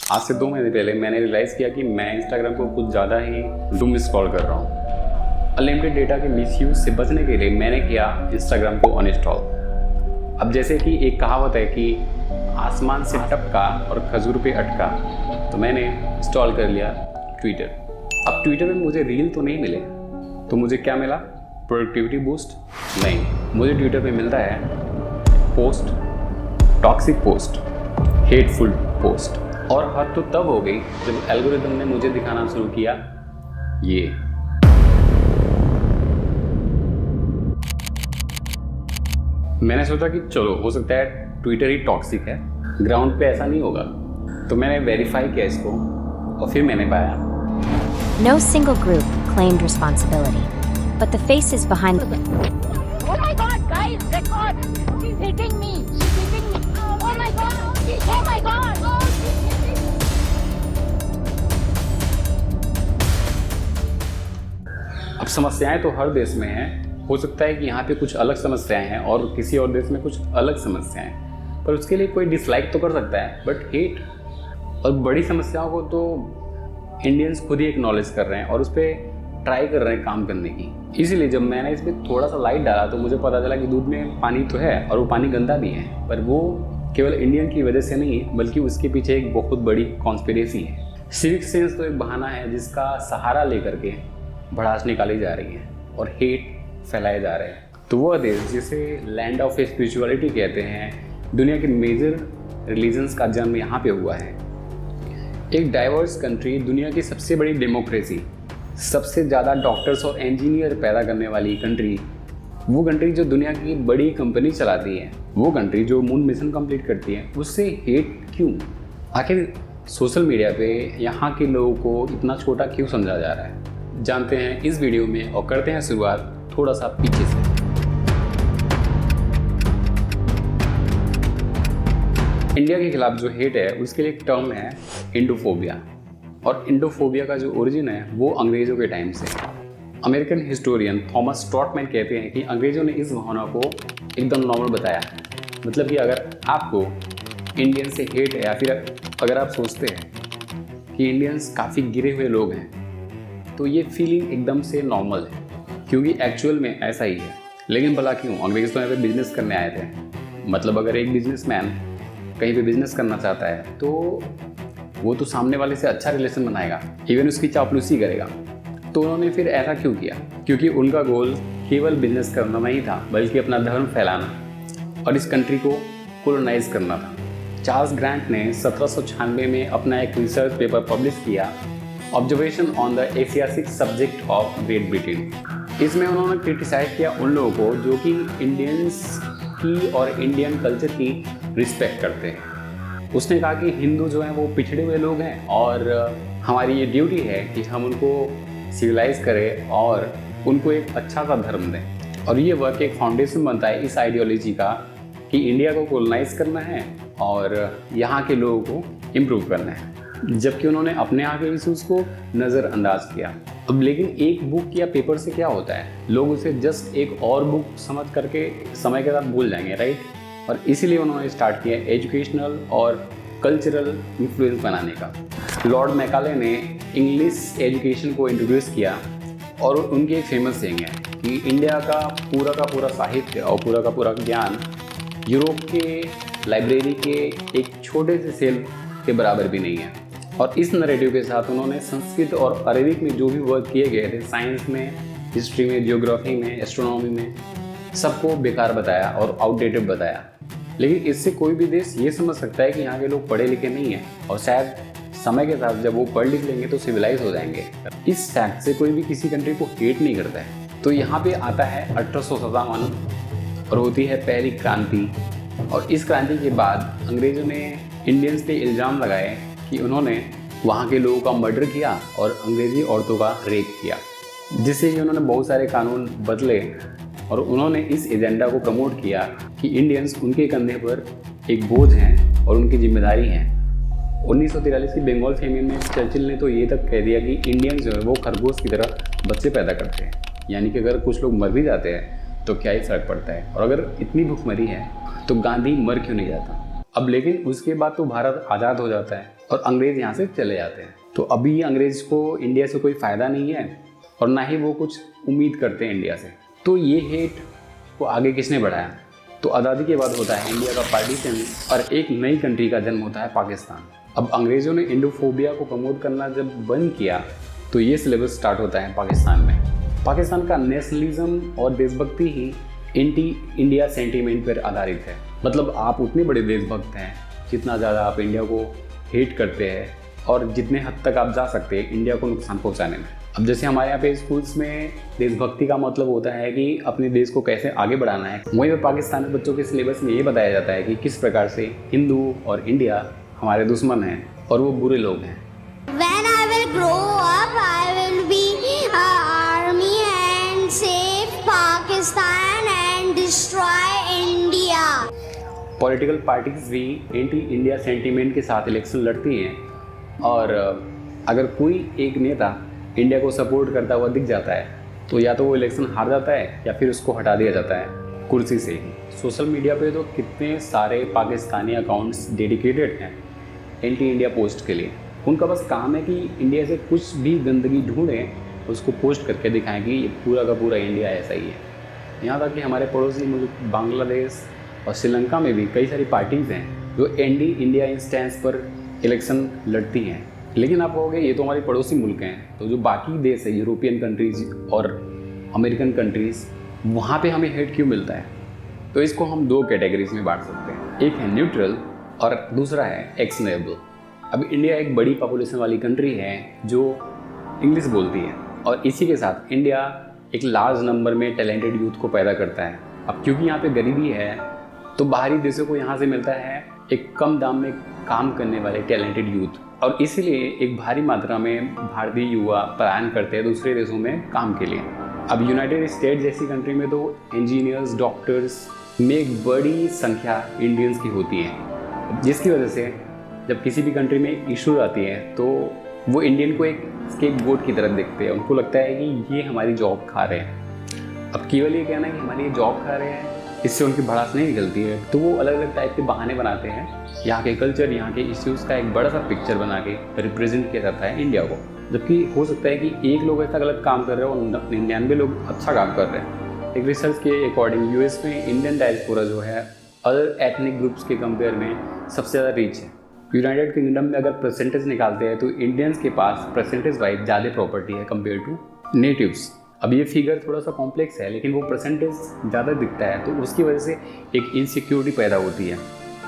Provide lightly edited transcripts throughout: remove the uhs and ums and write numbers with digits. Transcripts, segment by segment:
आज से 2 महीने पहले मैंने रियलाइज़ किया कि मैं इंस्टाग्राम को कुछ ज़्यादा ही डूम स्क्रॉल कर रहा हूँ। अनलिमिटेड डेटा के मिसयूज से बचने के लिए मैंने किया इंस्टाग्राम को अनइंस्टॉल। अब जैसे कि एक कहावत है कि आसमान से टपका और खजूर पे अटका, तो मैंने इंस्टॉल कर लिया ट्विटर। अब ट्विटर में मुझे रील तो नहीं मिले, तो मुझे क्या मिला? Productivity boost? नहीं, मुझे ट्विटर पे मिल रहा है post, toxic post, hateful post. और हद तो तब हो गई जब एल्गोरिदम ने मुझे दिखाना शुरू किया ये। मैंने सोचा कि चलो हो सकता है ट्विटर ही टॉक्सिक है, ग्राउंड पे ऐसा नहीं होगा, तो मैंने वेरीफाई किया इसको और फिर मैंने पाया No single group claimed responsibility, but the faces behind the... Oh my God, guys, record! She's hitting me! She's hitting me! Oh my God! Oh my God! Oh, she's hitting me! अब समस्याएं तो हर देश में हैं। हो सकता है कि यहाँ पे कुछ अलग समस्याएं हैं और किसी और देश में कुछ अलग समस्याएं, पर उसके लिए कोई डिसलाइक तो कर सकता है, बट हेट और बड़ी समस्याओं को तो इंडियंस खुद ही एक्नॉलेज कर रहे हैं और उस पर ट्राई कर रहे हैं काम करने की। इसीलिए जब मैंने इस पर थोड़ा सा लाइट डाला तो मुझे पता चला कि दूध में पानी तो है और वो पानी गंदा भी है, पर वो केवल इंडियन की वजह से नहीं है, बल्कि उसके पीछे एक बहुत बड़ी कॉन्स्पिरेसी है। सिविक सेंस तो एक बहाना है जिसका सहारा लेकर के भड़ास निकाली जा रही है और हेट फैलाए जा रहे हैं। तो वो देश जिसे लैंड ऑफ स्पिरिचुअलिटी कहते हैं, दुनिया के मेजर रिलीजन्स का जन्म यहाँ पे हुआ है, एक डाइवर्स कंट्री, दुनिया की सबसे बड़ी डेमोक्रेसी, सबसे ज़्यादा डॉक्टर्स और इंजीनियर पैदा करने वाली कंट्री, वो कंट्री जो दुनिया की बड़ी कंपनी चलाती है, वो कंट्री जो मून मिशन कंप्लीट करती है, उससे हेट क्यों? आखिर सोशल मीडिया पे यहाँ के लोगों को इतना छोटा क्यों समझा जा रहा है? जानते हैं इस वीडियो में और करते हैं शुरुआत थोड़ा सा पीछे से। इंडिया के खिलाफ जो हेट है उसके लिए एक टर्म है इंडोफोबिया, और इंडोफोबिया का जो ओरिजिन है वो अंग्रेज़ों के टाइम से है। अमेरिकन हिस्टोरियन थॉमस ट्रॉटमैन कहते हैं कि अंग्रेज़ों ने इस भावना को एकदम नॉर्मल बताया। मतलब कि अगर आपको इंडियन से हेट है या फिर अगर आप सोचते हैं कि इंडियंस काफ़ी गिरे हुए लोग हैं, तो ये फीलिंग एकदम से नॉर्मल है, क्योंकि एक्चुअल में ऐसा ही है। लेकिन भला क्यों? अंग्रेज़ तो यहाँ पे बिजनेस करने आए थे। मतलब अगर एक बिजनेसमैन कहीं पे बिजनेस करना चाहता है तो वो तो सामने वाले से अच्छा रिलेशन बनाएगा, इवन उसकी चापलूसी करेगा। तो उन्होंने फिर ऐसा क्यों किया? क्योंकि उनका गोल केवल बिजनेस करना नहीं था, बल्कि अपना धर्म फैलाना और इस कंट्री को कोलोनाइज करना था। चार्ल्स ग्रांट ने 1796 में अपना एक रिसर्च पेपर पब्लिश किया, observation on the Asiatic subject of great Britain. इसमें उन्होंने क्रिटिसाइज किया उन लोगों को जो कि इंडियंस की और इंडियन कल्चर की रिस्पेक्ट करते हैं। उसने कहा कि हिंदू जो हैं वो पिछड़े हुए लोग हैं और हमारी ये ड्यूटी है कि हम उनको सिविलाइज करें और उनको एक अच्छा सा धर्म दें। और ये वर्क एक फाउंडेशन बनता है इस आइडियोलॉजी का कि इंडिया को कोलोनाइज करना है और यहाँ के लोगों को इम्प्रूव करना है, जबकि उन्होंने अपने यहाँ के इश्यूज को नज़रअंदाज किया। अब लेकिन एक बुक या पेपर से क्या होता है? लोग उसे जस्ट एक और बुक समझ करके समय के साथ भूल जाएंगे, राइट? और इसीलिए उन्होंने स्टार्ट किया एजुकेशनल और कल्चरल इन्फ्लुएंस बनाने का। लॉर्ड मैकाले ने इंग्लिश एजुकेशन को इंट्रोड्यूस किया और उनकी एक फेमस सेइंग है कि इंडिया का पूरा साहित्य और पूरा का पूरा ज्ञान यूरोप के लाइब्रेरी के एक छोटे से सेल के बराबर भी नहीं है। और इस नैरेटिव के साथ उन्होंने संस्कृत और अरेबिक में जो भी वर्क किए गए थे, साइंस में, हिस्ट्री में, ज्योग्राफी में, एस्ट्रोनॉमी में, सबको बेकार बताया और आउटडेटेड बताया। लेकिन इससे कोई भी देश ये समझ सकता है कि यहाँ के लोग पढ़े लिखे नहीं हैं और शायद समय के साथ जब वो पढ़ लिख लेंगे तो सिविलाइज हो जाएंगे। इस फैक्ट से कोई भी किसी कंट्री को हेट नहीं करता है। तो यहाँ पे आता है 1857 और होती है पहली क्रांति। और इस क्रांति के बाद अंग्रेज़ों ने इंडियंस पे इल्ज़ाम लगाए कि उन्होंने वहाँ के लोगों का मर्डर किया और अंग्रेज़ी औरतों का रेप किया, जिससे कि उन्होंने बहुत सारे कानून बदले और उन्होंने इस एजेंडा को प्रमोट किया कि इंडियंस उनके कंधे पर एक बोझ हैं और उनकी जिम्मेदारी है। 1943 की बंगाल फेमिन में चर्चिल ने तो ये तक कह दिया कि इंडियंस जो है वो खरगोश की तरह बच्चे पैदा करते हैं, यानी कि अगर कुछ लोग मर भी जाते हैं तो क्या ही फर्क पड़ता है, और अगर इतनी भूखमरी है तो गांधी मर क्यों नहीं जाता। अब लेकिन उसके बाद तो भारत आज़ाद हो जाता है और अंग्रेज़ यहाँ से चले जाते हैं। तो अभी अंग्रेज़ को इंडिया से कोई फ़ायदा नहीं है और ना ही वो कुछ उम्मीद करते हैं इंडिया से। तो ये हेट को आगे किसने बढ़ाया? तो आज़ादी के बाद होता है इंडिया का पार्टीशन और एक नई कंट्री का जन्म होता है पाकिस्तान। अब अंग्रेज़ों ने इंडोफोबिया को प्रमोट करना जब बंद किया तो ये सिलेबस स्टार्ट होता है पाकिस्तान में। पाकिस्तान का नेशनलिज्म और देशभक्ति ही एंटी इंडिया सेंटीमेंट पर आधारित है। मतलब आप उतने बड़े देशभक्त हैं जितना ज़्यादा आप इंडिया को हेट करते हैं और जितने हद तक आप जा सकते हैं इंडिया को नुकसान पहुंचाने में। अब जैसे हमारे यहाँ पे स्कूल्स में देशभक्ति का मतलब होता है कि अपने देश को कैसे आगे बढ़ाना है, वहीं पे पाकिस्तानी बच्चों के सिलेबस में ये बताया जाता है कि किस प्रकार से हिंदू और इंडिया हमारे दुश्मन हैं और वो बुरे लोग हैं। When I will grow up, I will be army and save Pakistan and destroy India. Political parties भी एंटी इंडिया सेंटीमेंट के साथ इलेक्शन लड़ती हैं और अगर कोई एक नेता इंडिया को सपोर्ट करता हुआ दिख जाता है तो या तो वो इलेक्शन हार जाता है या फिर उसको हटा दिया जाता है कुर्सी से ही। सोशल मीडिया पे तो कितने सारे पाकिस्तानी अकाउंट्स डेडिकेटेड हैं एंटी इंडिया पोस्ट के लिए। उनका बस काम है कि इंडिया से कुछ भी गंदगी ढूंढें, उसको पोस्ट करके दिखाएं कि ये पूरा का पूरा इंडिया ऐसा ही है। यहाँ तक कि हमारे पड़ोसी मुल्क बांग्लादेश और श्रीलंका में भी कई सारी पार्टीज़ हैं जो एंटी इंडिया इंस्टेंस पर इलेक्शन लड़ती हैं। लेकिन आप कहोगे ये तो हमारे पड़ोसी मुल्क हैं, तो जो बाकी देश है यूरोपियन कंट्रीज़ और अमेरिकन कंट्रीज़, वहाँ पे हमें हेट क्यों मिलता है? तो इसको हम दो कैटेगरीज में बांट सकते हैं, एक है न्यूट्रल और दूसरा है एक्शनेबल। अब इंडिया एक बड़ी पॉपुलेशन वाली कंट्री है जो इंग्लिश बोलती है और इसी के साथ इंडिया एक लार्ज नंबर में टैलेंटेड यूथ को पैदा करता है। अब क्योंकि यहाँ पे गरीबी है तो बाहरी देशों को यहाँ से मिलता है एक कम दाम में काम करने वाले टैलेंटेड यूथ, और इसीलिए एक भारी मात्रा में भारतीय युवा पलायन करते हैं दूसरे देशों में काम के लिए। अब यूनाइटेड स्टेट जैसी कंट्री में तो इंजीनियर्स, डॉक्टर्स में एक बड़ी संख्या इंडियंस की होती है, जिसकी वजह से जब किसी भी कंट्री में इशू आती है तो वो इंडियन को एक स्केपगोट की तरह देखते हैं। उनको लगता है कि ये हमारी जॉब खा रहे हैं। अब केवल ये कहना है कि हमारी ये जॉब खा रहे हैं, इससे उनकी भड़ास नहीं निकलती है, तो वो अलग अलग टाइप के बहाने बनाते हैं। यहाँ के कल्चर, यहाँ के इश्यूज़ का एक बड़ा सा पिक्चर बना के रिप्रेजेंट किया जाता है इंडिया को। जबकि हो सकता है कि एक लोग ऐसा गलत काम कर रहे हो और 99 लोग अच्छा काम कर रहे हैं। एक रिसर्च के अकॉर्डिंग यूएस में इंडियन डायस्पोरा जो है अदर एथनिक ग्रुप्स के कंपेयर में सबसे ज़्यादा रिच है। यूनाइटेड किंगडम में अगर परसेंटेज निकालते हैं तो इंडियंस के पास परसेंटेज वाइज ज़्यादा प्रॉपर्टी है कंपेयर टू नेटिव्स। अब ये फिगर थोड़ा सा कॉम्प्लेक्स है लेकिन वो परसेंटेज ज़्यादा दिखता है तो उसकी वजह से एक इनसिक्योरिटी पैदा होती है,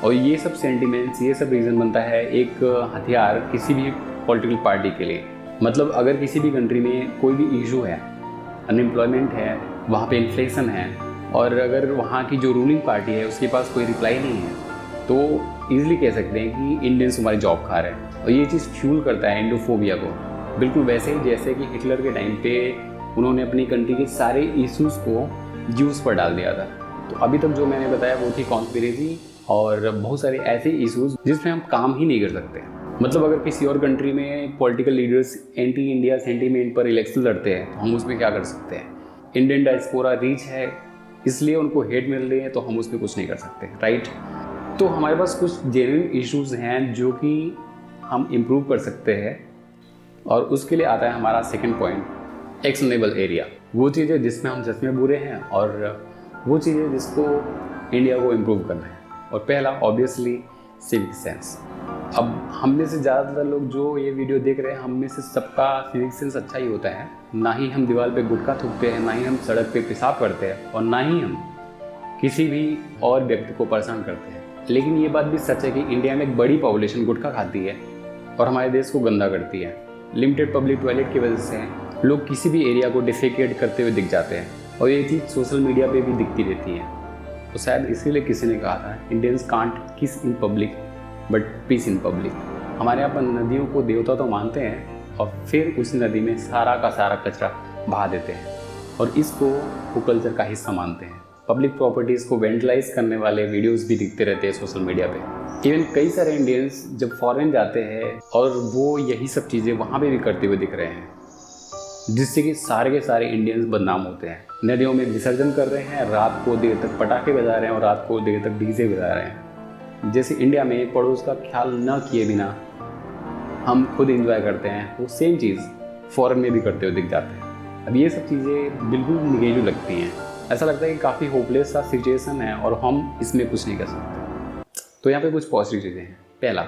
और ये सब सेंटिमेंट्स, ये सब रीज़न बनता है एक हथियार किसी भी पॉलिटिकल पार्टी के लिए। मतलब अगर किसी भी कंट्री में कोई भी इशू है, अनएम्प्लॉयमेंट है, वहाँ पे इन्फ्लेशन है, और अगर वहाँ की जो रूलिंग पार्टी है उसके पास कोई रिप्लाई नहीं है तो ईजिली कह सकते हैं कि इंडियंस हमारी जॉब खा रहे हैं। और ये चीज़ फ्यूल करता है इंडोफोबिया को, बिल्कुल वैसे ही जैसे कि हिटलर के टाइम पे उन्होंने अपनी कंट्री के सारे इश्यूज़ को ज्यूज़ पर डाल दिया था। तो अभी तक जो मैंने बताया वो थी कॉन्स्पिरेसी और बहुत सारे ऐसे इश्यूज़ जिसमें हम काम ही नहीं कर सकते। मतलब अगर किसी और कंट्री में political leaders anti India sentiment पर इलेक्शन लड़ते हैं तो हम उसमें क्या कर सकते हैं? इंडियन डायस्पोरा रीच है इसलिए उनको हेट मिल रही है तो हम उसमें कुछ नहीं कर सकते, राइट? तो हमारे पास कुछ जेन्युइन इश्यूज़ हैं जो कि हम इम्प्रूव कर सकते हैं, और उसके लिए आता है हमारा सेकंड पॉइंट, एक्शनेबल एरिया। वो चीज़ें जिसमें हम सच में बुरे हैं और वो चीज़ें जिसको इंडिया को इम्प्रूव करना है। और पहला ऑब्वियसली सिविक सेंस। अब हम में से ज़्यादातर लोग जो ये वीडियो देख रहे हैं, हम में से सबका सिविक सेंस अच्छा ही होता है। ना ही हम दीवार पे गुटखा थूकते हैं, ना ही हम सड़क पे पेशाब करते हैं, और ना ही हम किसी भी और व्यक्ति को परेशान करते हैं। लेकिन ये बात भी सच है कि इंडिया में एक बड़ी पॉपुलेशन गुटखा खाती है और हमारे देश को गंदा करती है। लिमिटेड पब्लिक टॉयलेट की वजह से लोग किसी भी एरिया को डिफेकेट करते हुए दिख जाते हैं, और ये चीज़ सोशल मीडिया पे भी दिखती रहती है। तो शायद इसीलिए किसी ने कहा था इंडियंस कांट किस in public but peace in public. हमारे यहाँ पर नदियों को देवता तो मानते हैं और फिर उस नदी में सारा का सारा कचरा बहा देते हैं, और इसको वो कल्चर का हिस्सा मानते हैं। पब्लिक प्रॉपर्टीज़ को वेंटलाइज करने वाले वीडियोस भी दिखते रहते हैं सोशल मीडिया पे। इवन कई सारे इंडियंस जब फॉरेन जाते हैं और वो यही सब चीज़ें वहाँ पे भी करते हुए दिख रहे हैं, जिससे कि सारे के सारे इंडियंस बदनाम होते हैं। नदियों में विसर्जन कर रहे हैं, रात को देर तक पटाखे बजा रहे हैं और रात को देर तक डीजे बजा रहे हैं। जैसे इंडिया में पड़ोस का ख्याल न किए बिना हम खुद एंजॉय करते हैं, वो सेम चीज़ फॉरेन में भी करते हुए दिख जाते हैं। अब ये सब चीज़ें बिल्कुल निगेटिव लगती हैं, ऐसा लगता है कि काफ़ी होपलेस सा सिचुएशन है और हम इसमें कुछ नहीं कर सकते। तो यहाँ पे कुछ पॉजिटिव चीज़ें हैं। पहला,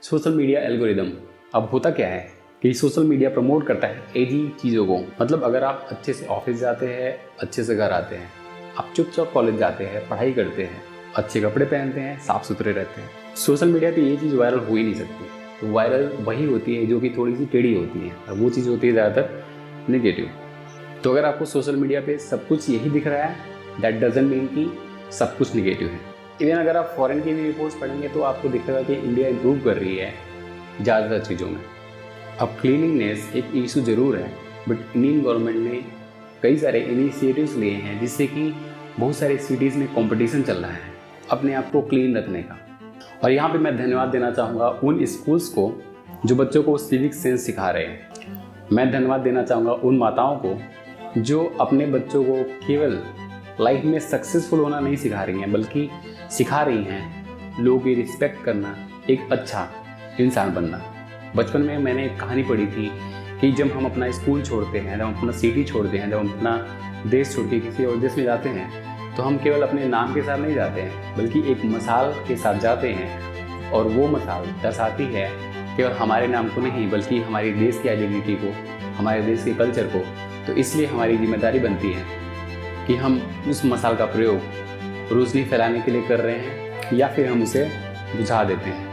सोशल मीडिया एल्गोरिदम। अब होता क्या है कि सोशल मीडिया प्रमोट करता है ऐसी चीज़ों को, मतलब अगर आप अच्छे से ऑफिस जाते हैं, अच्छे से घर आते हैं, आप चुपचाप कॉलेज जाते हैं, पढ़ाई करते हैं, अच्छे कपड़े पहनते हैं, साफ़ सुथरे रहते हैं, सोशल मीडिया पे ये चीज़ वायरल हो ही नहीं सकती। तो वायरल वही होती है जो कि थोड़ी सी टेढ़ी होती है, और वो चीज़ होती है ज़्यादातर नेगेटिव। तो अगर आपको सोशल मीडिया पे सब कुछ यही दिख रहा है, दैट डजंट मीन कि सब कुछ नेगेटिव है। इवन अगर आप फॉरेन की भी रिपोर्ट्स पढ़ेंगे तो आपको दिखेगा कि इंडिया इम्प्रूव कर रही है ज़्यादातर चीज़ों में। अब क्लीनिंगनेस एक इशू ज़रूर है, बट इंडियन गवर्नमेंट ने कई सारे इनिशिएटिव्स लिए हैं जिससे कि बहुत सारे सिटीज़ में कंपटीशन चल रहा है अपने आप को क्लीन रखने का। और यहाँ पे मैं धन्यवाद देना चाहूँगा उन स्कूल्स को जो बच्चों को सिविक सेंस सिखा रहे हैं। मैं धन्यवाद देना चाहूँगा उन माताओं को जो अपने बच्चों को केवल लाइफ में सक्सेसफुल होना नहीं सिखा रही हैं, बल्कि सिखा रही हैं लोगों की रिस्पेक्ट करना, एक अच्छा इंसान बनना। बचपन में मैंने एक कहानी पढ़ी थी कि जब हम अपना स्कूल छोड़ते हैं, जब हम अपना सिटी छोड़ते हैं, जब हम अपना देश छोड़ के किसी और देश में जाते हैं, तो हम केवल अपने नाम के साथ नहीं जाते हैं, बल्कि एक मिसाल के साथ जाते हैं। और वो मिसाल दर्शाती है केवल हमारे नाम को नहीं, बल्कि हमारे देश की आइडेंटिटी को, हमारे देश के कल्चर को। तो इसलिए हमारी जिम्मेदारी बनती है कि हम उस मिसाल का प्रयोग रोशनी फैलाने के लिए कर रहे हैं या फिर हम उसे बुझा देते हैं।